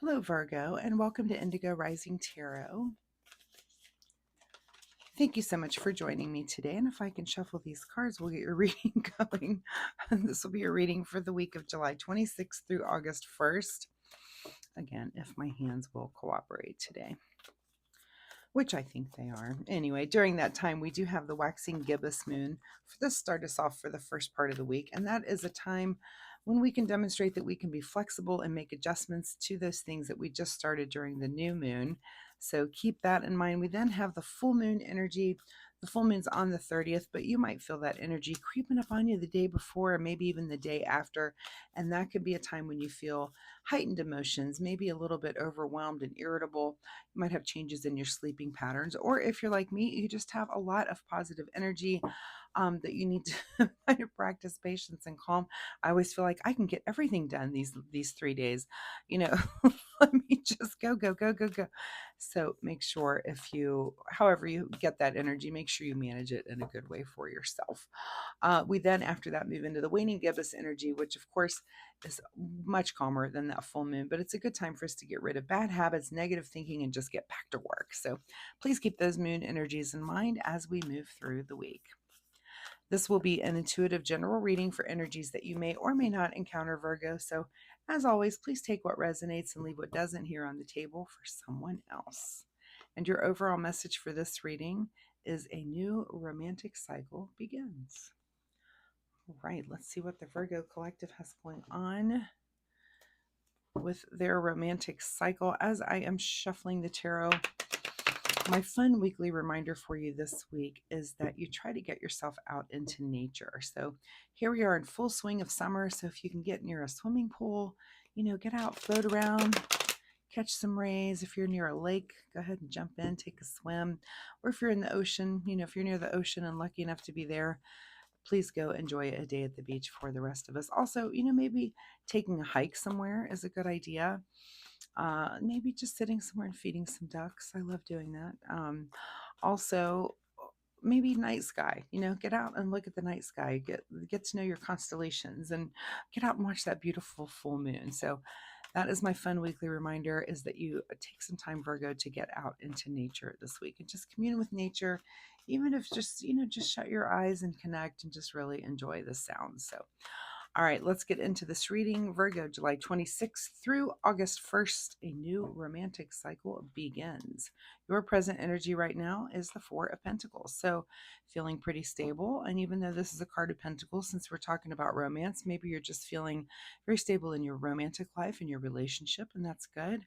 Hello, Virgo, and welcome to Indigo Rising Tarot. Thank you so much for joining me today. And if I can shuffle these cards, we'll get your reading going. This will be a reading for the week of July 26th through August 1st. Again, if my hands will cooperate today, which I think they are. Anyway, during that time, we do have the waxing gibbous moon. For this, start us off for the first part of the week, and that is a time when we can demonstrate that we can be flexible and make adjustments to those things that we just started during the new moon. So keep that in mind. We then have the full moon energy. The full moon's on the 30th, but you might feel that energy creeping up on you the day before, or maybe even the day after. And that could be a time when you feel heightened emotions, maybe a little bit overwhelmed and irritable. You might have changes in your sleeping patterns, or if you're like me, you just have a lot of positive energy that you need to kind of practice patience and calm. I always feel like I can get everything done these 3 days. You know, let me just go, go, go, go, go. So make sure however you get that energy, make sure you manage it in a good way for yourself. We then, after that, move into the waning gibbous energy, which of course is much calmer than that full moon, but it's a good time for us to get rid of bad habits, negative thinking, and just get back to work. So please keep those moon energies in mind as we move through the week. This will be an intuitive general reading for energies that you may or may not encounter, Virgo. So, as always, please take what resonates and leave what doesn't here on the table for someone else. And your overall message for this reading is a new romantic cycle begins. All right, let's see what the Virgo collective has going on with their romantic cycle. As I am shuffling the tarot, my fun weekly reminder for you this week is that you try to get yourself out into nature. So here we are in full swing of summer. So if you can get near a swimming pool, get out, float around, catch some rays. If you're near a lake, go ahead and jump in, take a swim. Or if you're in the ocean, if you're near the ocean and lucky enough to be there, please go enjoy a day at the beach for the rest of us. Also, maybe taking a hike somewhere is a good idea. Maybe just sitting somewhere and feeding some ducks. I love doing that. Also, maybe night sky. Get out and look at the night sky. Get to know your constellations and get out and watch that beautiful full moon. So that is my fun weekly reminder, is that you take some time, Virgo, to get out into nature this week and just commune with nature, even if just shut your eyes and connect and just really enjoy the sounds. So all right, let's get into this reading. Virgo, July 26th through August 1st, a new romantic cycle begins. Your present energy right now is the Four of Pentacles. So, feeling pretty stable. And even though this is a card of Pentacles, since we're talking about romance, maybe you're just feeling very stable in your romantic life and your relationship, and that's good.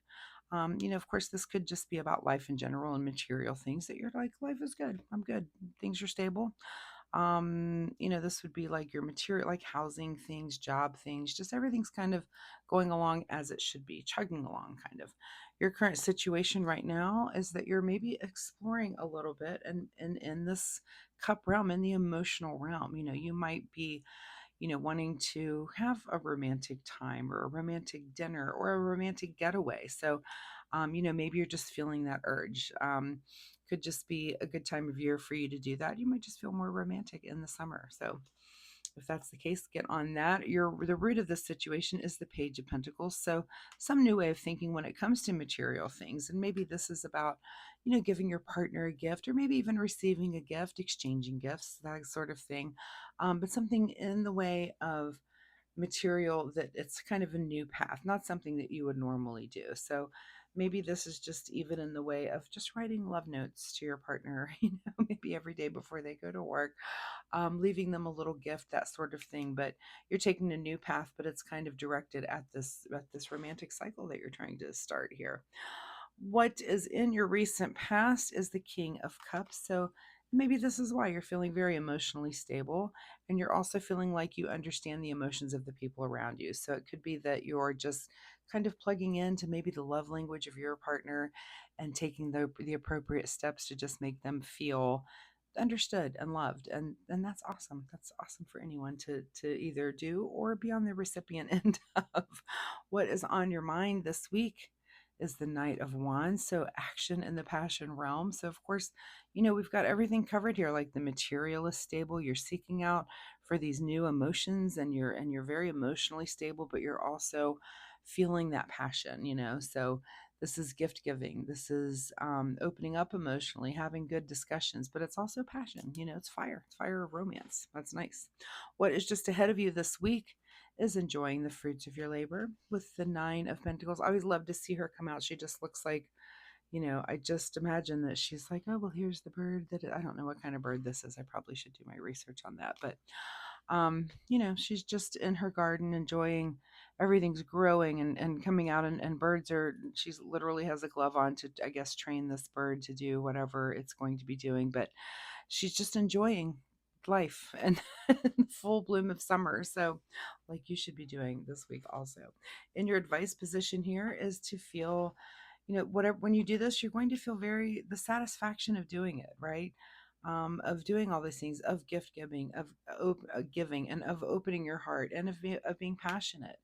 Of course, this could just be about life in general and material things that you're like, life is good. I'm good. Things are stable. This would be like your material, like housing things, job things, just everything's kind of going along as it should be, chugging along kind of. Your current situation right now is that you're maybe exploring a little bit and in this cup realm, in the emotional realm. You might be wanting to have a romantic time or a romantic dinner or a romantic getaway. So, maybe you're just feeling that urge. Could just be a good time of year for you to do that. You might just feel more romantic in the summer. So, if that's the case, get on that. The root of this situation is the Page of Pentacles. So some new way of thinking when it comes to material things. And maybe this is about, giving your partner a gift, or maybe even receiving a gift, exchanging gifts, that sort of thing. But something in the way of material that it's kind of a new path, not something that you would normally do. So maybe this is just even in the way of just writing love notes to your partner, maybe every day before they go to work, leaving them a little gift, that sort of thing. But you're taking a new path, but it's kind of directed at this romantic cycle that you're trying to start here. What is in your recent past is the King of Cups. So maybe this is why you're feeling very emotionally stable, and you're also feeling like you understand the emotions of the people around you. So it could be that you're just kind of plugging into maybe the love language of your partner and taking the appropriate steps to just make them feel understood and loved, and that's awesome for anyone to either do or be on the recipient end of. What is on your mind this week is the Knight of Wands, so action in the passion realm. So of course, we've got everything covered here. Like the material is stable, you're seeking out for these new emotions, and you're very emotionally stable, but you're also feeling that passion, So this is gift giving. This is opening up emotionally, having good discussions, but it's also passion. It's fire of romance. That's nice. What is just ahead of you this week is enjoying the fruits of your labor with the Nine of Pentacles. I always love to see her come out. She just looks like, I just imagine that she's like, oh, well, here's the bird that I don't know what kind of bird this is. I probably should do my research on that. But, she's just in her garden enjoying everything's growing and coming out, and birds are, she's literally has a glove on to, I guess, train this bird to do whatever it's going to be doing. But she's just enjoying life and full bloom of summer. So, like you should be doing this week also. In your advice position here is to feel, whatever, when you do this, you're going to feel the satisfaction of doing it, right? Of doing all these things, of gift giving, of giving, and of opening your heart, and of being passionate.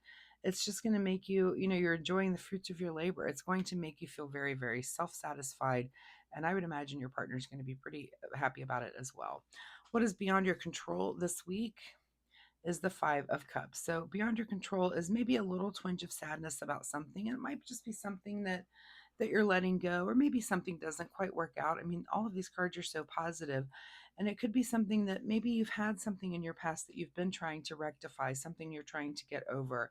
It's just going to make you, you're enjoying the fruits of your labor. It's going to make you feel very, very self satisfied. And I would imagine your partner is going to be pretty happy about it as well. What is beyond your control this week is the Five of Cups. So beyond your control is maybe a little twinge of sadness about something. And it might just be something that you're letting go, or maybe something doesn't quite work out. I mean, all of these cards are so positive, and it could be something that maybe you've had something in your past that you've been trying to rectify, something you're trying to get over.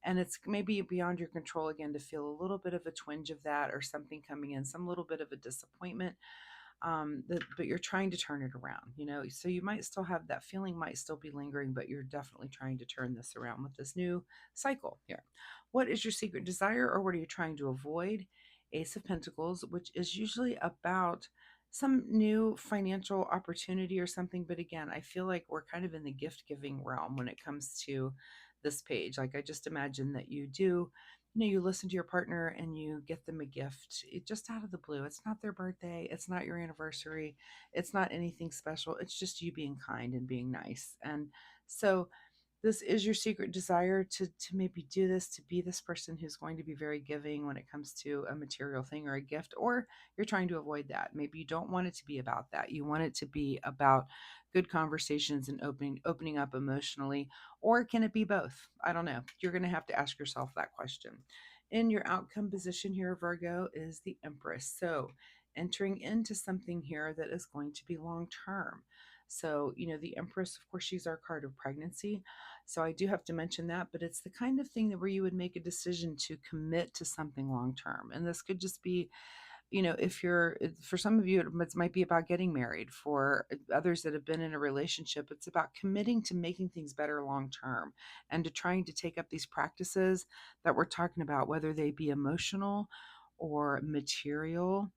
And it's maybe beyond your control again to feel a little bit of a twinge of that, or something coming in, some little bit of a disappointment, but you're trying to turn it around, so you might still have that feeling, might still be lingering, but you're definitely trying to turn this around with this new cycle here. What is your secret desire, or what are you trying to avoid? Ace of Pentacles, which is usually about some new financial opportunity or something. But again, I feel like we're kind of in the gift giving realm when it comes to this page. Like, I just imagine that you listen to your partner and you get them a gift, just out of the blue. It's not their birthday. It's not your anniversary. It's not anything special. It's just you being kind and being nice. And so this is your secret desire to maybe do this, to be this person who's going to be very giving when it comes to a material thing or a gift, or you're trying to avoid that. Maybe you don't want it to be about that. You want it to be about good conversations and opening up emotionally, or can it be both? I don't know. You're going to have to ask yourself that question. In your outcome position here, Virgo, is the Empress. So entering into something here that is going to be long term. So, the Empress, of course, she's our card of pregnancy. So I do have to mention that, but it's the kind of thing that where you would make a decision to commit to something long term. And this could just be, if for some of you, it might be about getting married. For others that have been in a relationship, it's about committing to making things better long term, and to trying to take up these practices that we're talking about, whether they be emotional or material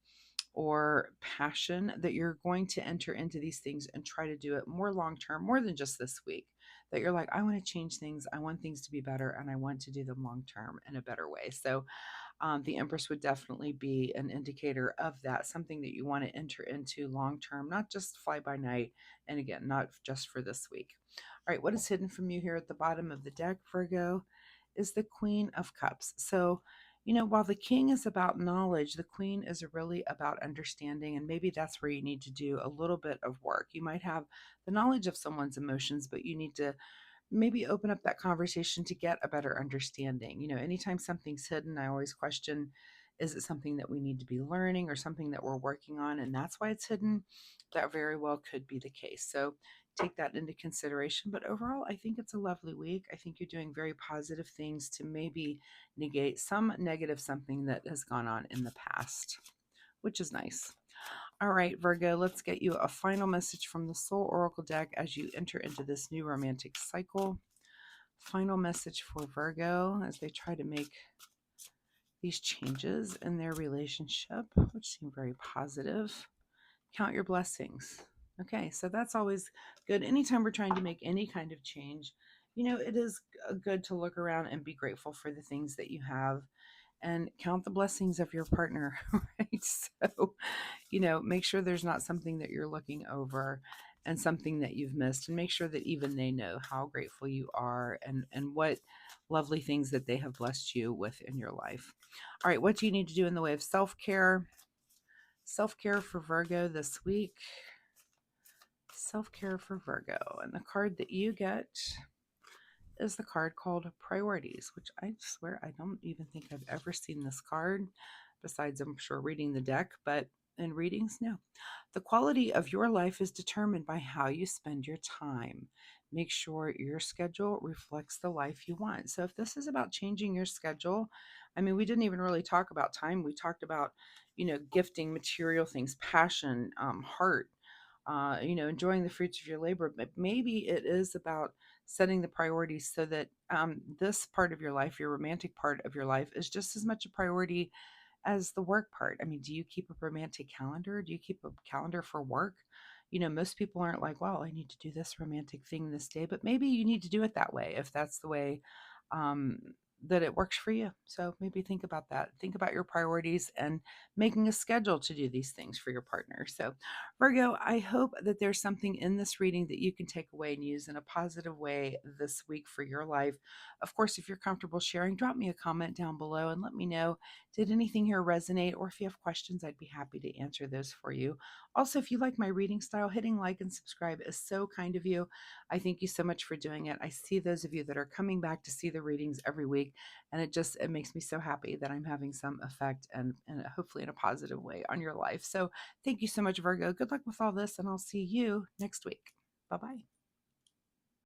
or passion, that you're going to enter into these things and try to do it more long term, more than just this week. That you're like, I want to change things, I want things to be better, and I want to do them long term in a better way. So the Empress would definitely be an indicator of that, something that you want to enter into long term, not just fly by night. And again, not just for this week. All right, what is hidden from you here at the bottom of the deck, Virgo, is the Queen of Cups. So, while the King is about knowledge, the Queen is really about understanding. And maybe that's where you need to do a little bit of work. You might have the knowledge of someone's emotions, but you need to maybe open up that conversation to get a better understanding. Anytime something's hidden, I always question, is it something that we need to be learning, or something that we're working on, and that's why it's hidden? That very well could be the case. So take that into consideration. But overall, I think it's a lovely week. I think you're doing very positive things to maybe negate some negative something that has gone on in the past, which is nice. All right, Virgo, let's get you a final message from the Soul Oracle deck as you enter into this new romantic cycle. Final message for Virgo as they try to make these changes in their relationship, which seem very positive. Count your blessings. Okay, so that's always good. Anytime we're trying to make any kind of change, it is good to look around and be grateful for the things that you have, and count the blessings of your partner, right? So, make sure there's not something that you're looking over and something that you've missed, and make sure that even they know how grateful you are, and what lovely things that they have blessed you with in your life. All right, what do you need to do in the way of self-care? Self-care for Virgo this week. Self-care for Virgo. And the card that you get is the card called Priorities, which I swear I don't even think I've ever seen this card, besides I'm sure reading the deck, but in readings, no. The quality of your life is determined by how you spend your time. Make sure your schedule reflects the life you want. So if this is about changing your schedule, I mean, we didn't even really talk about time. We talked about, gifting, material things, passion, heart, enjoying the fruits of your labor. But maybe it is about setting the priorities so that this part of your life, your romantic part of your life, is just as much a priority as the work part. I mean, do you keep a romantic calendar? Do you keep a calendar for work? Most people aren't like, well, I need to do this romantic thing this day, but maybe you need to do it that way if that's the way um, that it works for you. So maybe think about that. Think about your priorities and making a schedule to do these things for your partner. So, Virgo, I hope that there's something in this reading that you can take away and use in a positive way this week for your life. Of course, if you're comfortable sharing, drop me a comment down below and let me know, did anything here resonate? Or if you have questions, I'd be happy to answer those for you. Also, if you like my reading style, hitting like and subscribe is so kind of you. I thank you so much for doing it. I see those of you that are coming back to see the readings every week, and it makes me so happy that I'm having some effect and hopefully in a positive way on your life. So thank you so much, Virgo. Good luck with all this, and I'll see you next week. Bye bye.